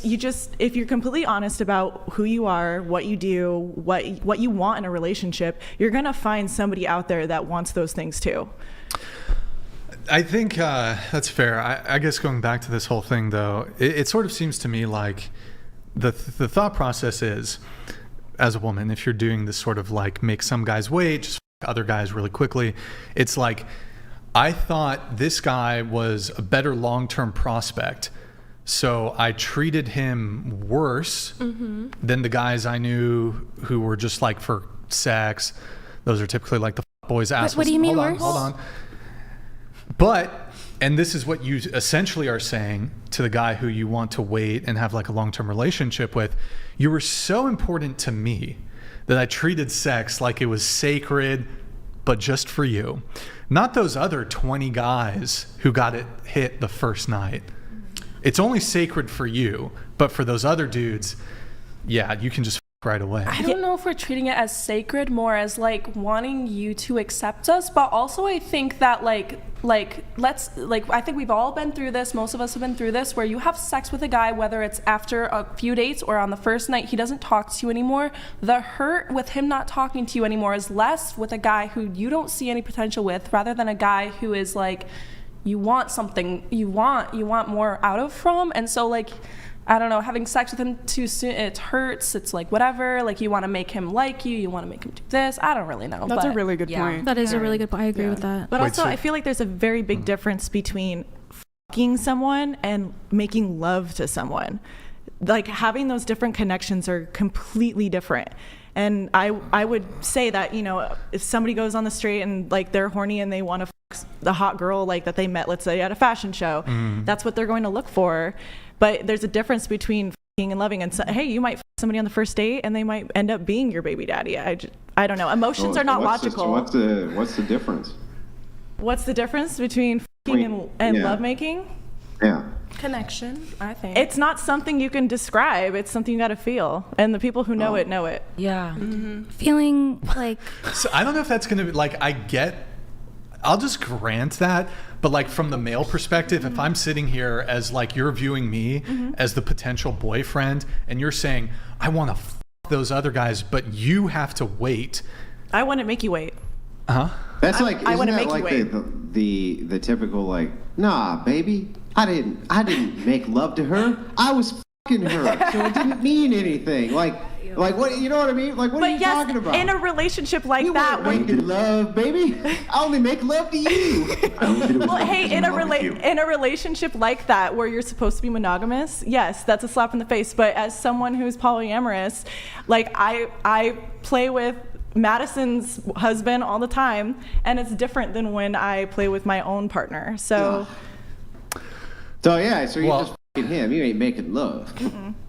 if you're completely honest about who you are, what you do, what you want in a relationship, you're gonna find somebody out there that wants those things too. I think that's fair. I guess going back to this whole thing, though, it sort of seems to me like the thought process is, as a woman, if you're doing this sort of like make some guys wait, just other guys really quickly, it's like, I thought this guy was a better long-term prospect, so I treated him worse than the guys I knew who were just like for sex. Those are typically like the boys' assholes. What do you mean worse? Hold on. But, and this is what you essentially are saying to the guy who you want to wait and have like a long-term relationship with, you were so important to me that I treated sex like it was sacred, but just for you. Not those other 20 guys who got it hit the first night. It's only sacred for you, but for those other dudes, yeah, you can just right away. I don't know if we're treating it as sacred, more as like wanting you to accept us, but also I think that I think we've all been through this, most of us have been through this, where you have sex with a guy, whether it's after a few dates or on the first night, he doesn't talk to you anymore. The hurt with him not talking to you anymore is less with a guy who you don't see any potential with, rather than a guy who is like, you want something, you want more out of from. And so like, I don't know, having sex with him too soon, it hurts. It's like whatever, like you want to make him like you want to make him do this. I don't really know. That's a really good point. That is a really good point. I agree with that. But also, I feel like there's a very big difference between fucking someone and making love to someone. Like having those different connections are completely different. And I would say that, you know, if somebody goes on the street and like they're horny and they want to fuck the hot girl like that they met, let's say at a fashion show, that's what they're going to look for. But there's a difference between fucking and loving. And so, hey, you might fuck somebody on the first date and they might end up being your baby daddy. I don't know. Emotions are not logical. What's the difference? What's the difference between fucking and lovemaking? Yeah. Connection, I think. It's not something you can describe. It's something you got to feel. And the people who know it know it. Yeah. Feeling like... So I don't know if that's going to be, like, I'll just grant that, but like from the male perspective, if I'm sitting here as like you're viewing me as the potential boyfriend and you're saying, I want to f those other guys, but you have to wait. I wouldn't make you wait. That's like, I isn't wouldn't that make like you the typical like, nah, baby, I didn't make love to her. I was fucking her, so it didn't mean anything. Like what, you know what I mean? Like what are you talking about? In a relationship like you that, weren't making love, baby. I only make love to you. Well, hey, in a relationship like that where you're supposed to be monogamous, yes, that's a slap in the face. But as someone who's polyamorous, like I play with Madison's husband all the time, and it's different than when I play with my own partner. So yeah, so you're just f***ing him. You ain't making love.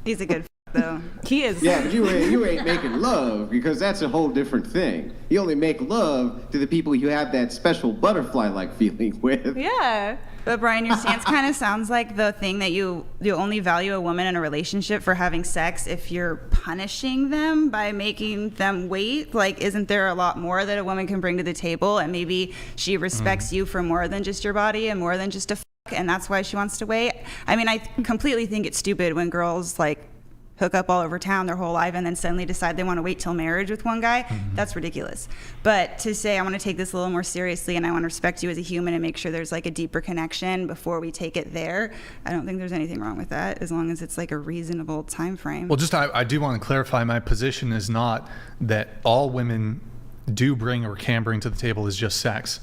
He's a good though. He is. Yeah, but you ain't making love, because that's a whole different thing. You only make love to the people you have that special butterfly-like feeling with. Yeah. But Brian, your stance kind of sounds like the thing that you only value a woman in a relationship for having sex if you're punishing them by making them wait. Like, isn't there a lot more that a woman can bring to the table, and maybe she respects you for more than just your body and more than just a and that's why she wants to wait? I mean, I completely think it's stupid when girls like hook up all over town their whole life and then suddenly decide they want to wait till marriage with one guy. That's ridiculous. But to say I want to take this a little more seriously and I want to respect you as a human and make sure there's like a deeper connection before we take it there, I don't think there's anything wrong with that, as long as it's like a reasonable time frame. Well, just I do want to clarify, my position is not that all women do bring or can bring to the table is just sex.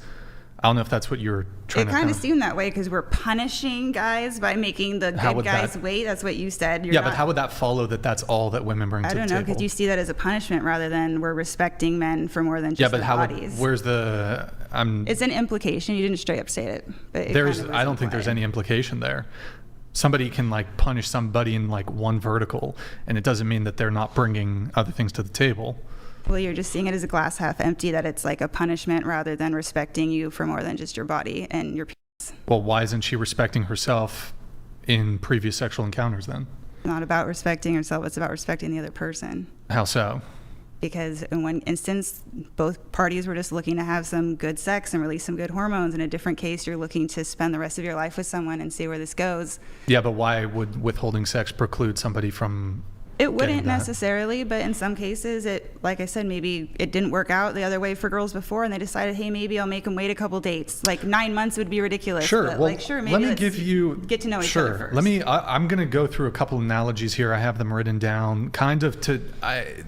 I don't know if that's what you're trying to... It kind of seemed that way because we're punishing guys by making the good guys wait. That's what you said. But how would that follow that that's all that women bring to the table? I don't know, because you see that as a punishment rather than we're respecting men for more than just their bodies. Where's the... It's an implication. You didn't straight up state it. But I don't think there's any implication there. Somebody can like punish somebody in like one vertical, and it doesn't mean that they're not bringing other things to the table. Well, you're just seeing it as a glass half empty, that it's like a punishment rather than respecting you for more than just your body and your penis. Well, why isn't she respecting herself in previous sexual encounters then? Not about respecting herself, it's about respecting the other person. How so? because in one instance, both parties were just looking to have some good sex and release some good hormones. In a different case, you're looking to spend the rest of your life with someone and see where this goes. Yeah, but why would withholding sex preclude somebody from It wouldn't getting that? necessarily, but in some cases, like I said, maybe it didn't work out the other way for girls before, and they decided, hey, maybe I'll make them wait a couple dates. Like 9 months would be ridiculous. Sure. But well, like, sure, maybe let me let's give you get to know each sure. other first. Let me. I'm going to go through a couple analogies here. I have them written down, kind of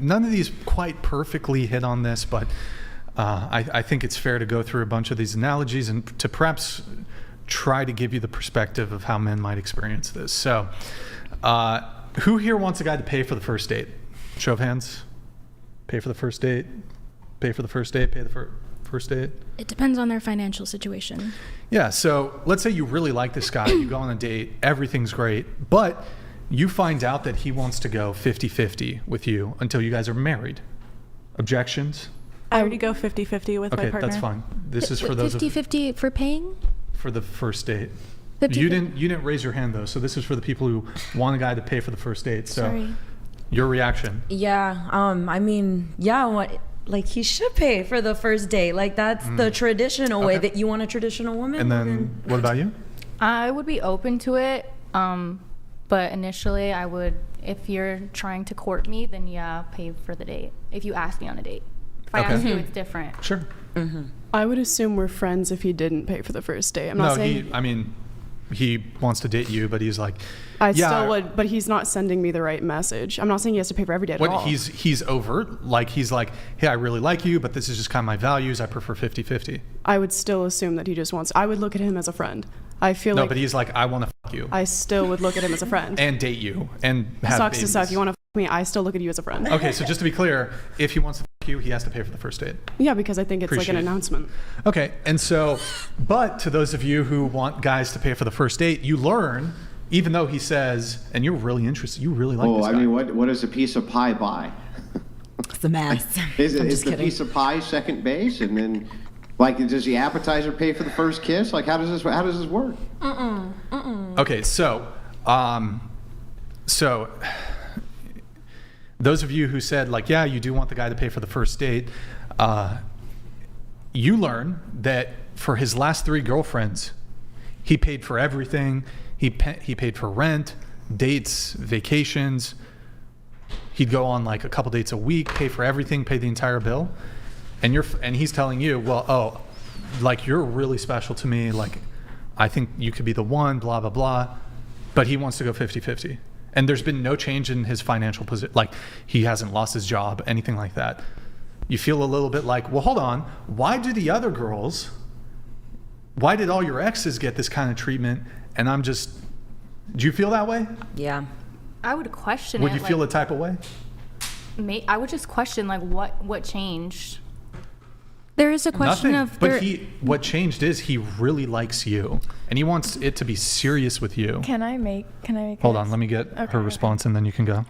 none of these quite perfectly hit on this, but I think it's fair to go through a bunch of these analogies and to perhaps try to give you the perspective of how men might experience this. So, who here wants a guy to pay for the first date? Show of hands. Pay for the first date. Pay for the first date. Pay the first date. It depends on their financial situation. Yeah, so let's say you really like this guy, you go on a date, everything's great, but you find out that he wants to go 50-50 with you until you guys are married. Objections? I already go 50-50 with my Okay, partner. that's fine. This is for those 50-50 for paying? for the first date. 50 You didn't raise your hand though, so this is for the people who want a guy to pay for the first date. So Sorry. your reaction. Yeah, I mean, yeah, like he should pay for the first date. Like that's the traditional way Okay. that you want a traditional woman. And then what about you? I would be open to it, but initially I would, if you're trying to court me, then yeah, pay for the date. If you ask me on a date. If I Okay. ask you, it's different. Sure. I would assume we're friends if he didn't pay for the first date. I'm not saying he wants to date you, but he's like, I yeah, still would, but he's not sending me the right message. I'm not saying he has to pay for every date at all. he's overt, like he's like, hey, I really like you, but this is just kind of my values. I prefer 50-50. I would still assume that he just wants. I would look at him as a friend. I feel No, like but he's like, I want to fuck you I still would look at him as a friend. and date you and have Sucks babies. to suck. You want to fuck me? I still look at you as a friend. Okay, so just to be clear, if he wants to fuck you, he has to pay for the first date. Yeah, because I think it's like Appreciate an it. announcement. Okay, and so, but to those of you who want guys to pay for the first date, you learn, even though he says, and you're really interested, you really like Oh, this I guy. mean, what does a piece of pie buy? it's the math. Is I'm the just kidding. piece of pie second base, and then, like, does the appetizer pay for the first kiss? Like, how does this work? Okay, so those of you who said like, yeah, you do want the guy to pay for the first date, you learn that for his last 3 girlfriends, he paid for everything. He paid for rent, dates, vacations. He'd go on like a couple dates a week, pay for everything, pay the entire bill. And he's telling you, well, like you're really special to me. Like, I think you could be the one, blah, blah, blah. But he wants to go 50-50. And there's been no change in his financial position. Like, he hasn't lost his job, anything like that. You feel a little bit like, well, hold on. Why did all your exes get this kind of treatment? And do you feel that way? Yeah. I would question Would it. you feel a type of way? I would just question like what changed. There is a question Nothing. of But what changed is he really likes you. And he wants it to be serious with you. Can I make Hold on, let me get her response and then you can go.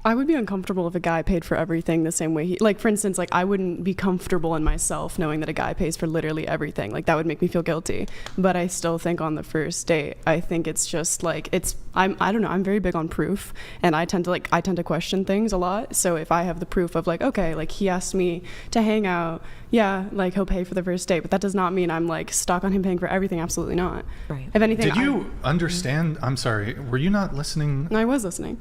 I would be uncomfortable if a guy paid for everything the same way like, for instance, like I wouldn't be comfortable in myself knowing that a guy pays for literally everything. Like that would make me feel guilty. But I still think on the first date, I think it's just like I don't know, I'm very big on proof, and I tend to question things a lot. So if I have the proof of like, okay, like he asked me to hang out, yeah, like he'll pay for the first date, but that does not mean I'm like stuck on him paying for everything. Absolutely not. Right. If anything, Did you understand? I'm sorry. Were you not listening? I was listening.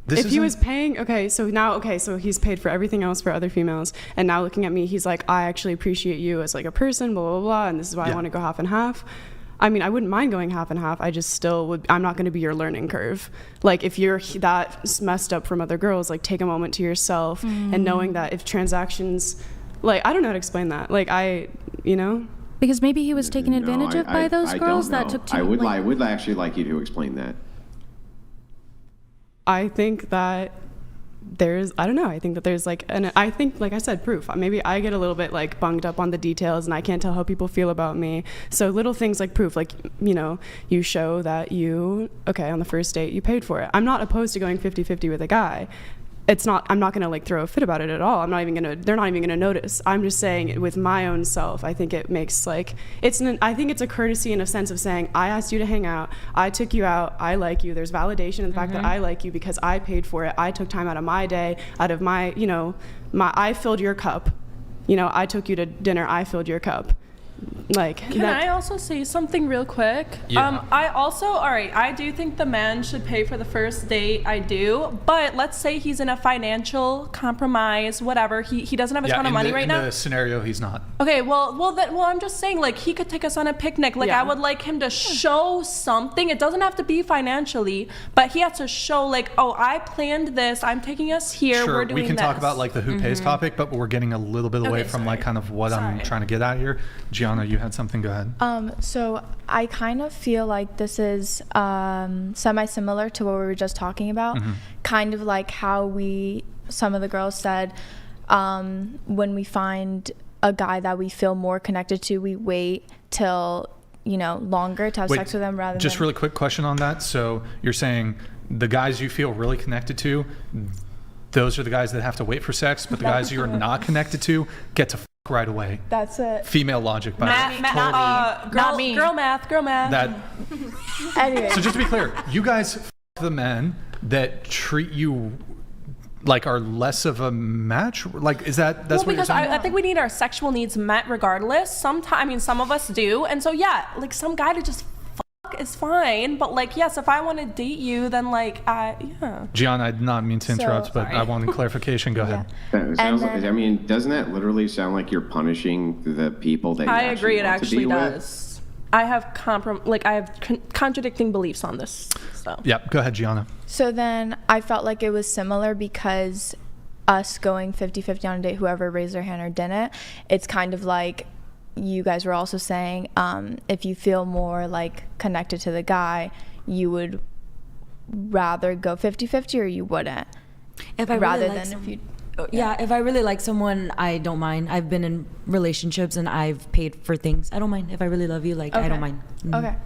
This If he was paying, so he's paid for everything else for other females, and now looking at me, he's like, I actually appreciate you as like a person, blah, blah, blah, and this is why I want to go half and half. I mean, I wouldn't mind going half and half. I just still would, I'm not going to be your learning curve. Like, if you're that messed up from other girls, like, take a moment to yourself and knowing that if transactions, like, I don't know how to explain that. Like, because maybe he was taken advantage of by those girls that took too long. I would actually like you to explain that. I think that I think that there's like, and I think, like I said, proof. Maybe I get a little bit like bunged up on the details and I can't tell how people feel about me. So little things like proof, like, you show that on the first date, you paid for it. I'm not opposed to going 50-50 with a guy. I'm not gonna like throw a fit about it at all. They're not even gonna notice. I'm just saying with my own self, I think it makes like, I think it's a courtesy in a sense of saying, I asked you to hang out, I took you out, I like you. There's validation in the fact that I like you because I paid for it. I took time out of my day, out of my, I filled your cup. I took you to dinner, I filled your cup. Like, can I also say something real quick? Yeah. I do think the man should pay for the first date. I do, but let's say he's in a financial compromise, whatever. He doesn't have a ton of money right now. In the scenario, he's not. Okay, well, I'm just saying, like, he could take us on a picnic. Like, I would like him to show something. It doesn't have to be financially, but he has to show, like, oh, I planned this. I'm taking us here. Sure, we're doing we can this. talk about like the who pays topic, but we're getting a little bit away from like kind of what I'm trying to get at here. Gianna, you had something. Go ahead. So I kind of feel like this is semi-similar to what we were just talking about. Kind of like how some of the girls said, when we find a guy that we feel more connected to, we wait till, longer to have sex with them rather than... Just really quick question on that. So you're saying the guys you feel really connected to, those are the guys that have to wait for sex, but the guys you're not connected to get to right away. That's it. Female logic, by Girl math. that. Anyway. So just to be clear, you guys the men that treat you like are less of a match. Like, is that's what you're because saying? I think we need our sexual needs met regardless. Some of us do, and so like some guy to just is fine, but like, yes, if I want to date you, then like, yeah. Gianna, I did not mean to interrupt, but I wanted clarification. Go ahead. Doesn't that literally sound like you're punishing the people that you I agree, it want to actually be does. I have contradicting beliefs on this. So. Yep, go ahead, Gianna. So then I felt like it was similar because us going 50-50 on a date, whoever raised their hand or didn't, it's kind of like you guys were also saying, if you feel more like connected to the guy, you would rather go 50-50 or you wouldn't. If I really like if I really like someone, I don't mind. I've been in relationships and I've paid for things. I don't mind. If I really love you, I don't mind. Okay.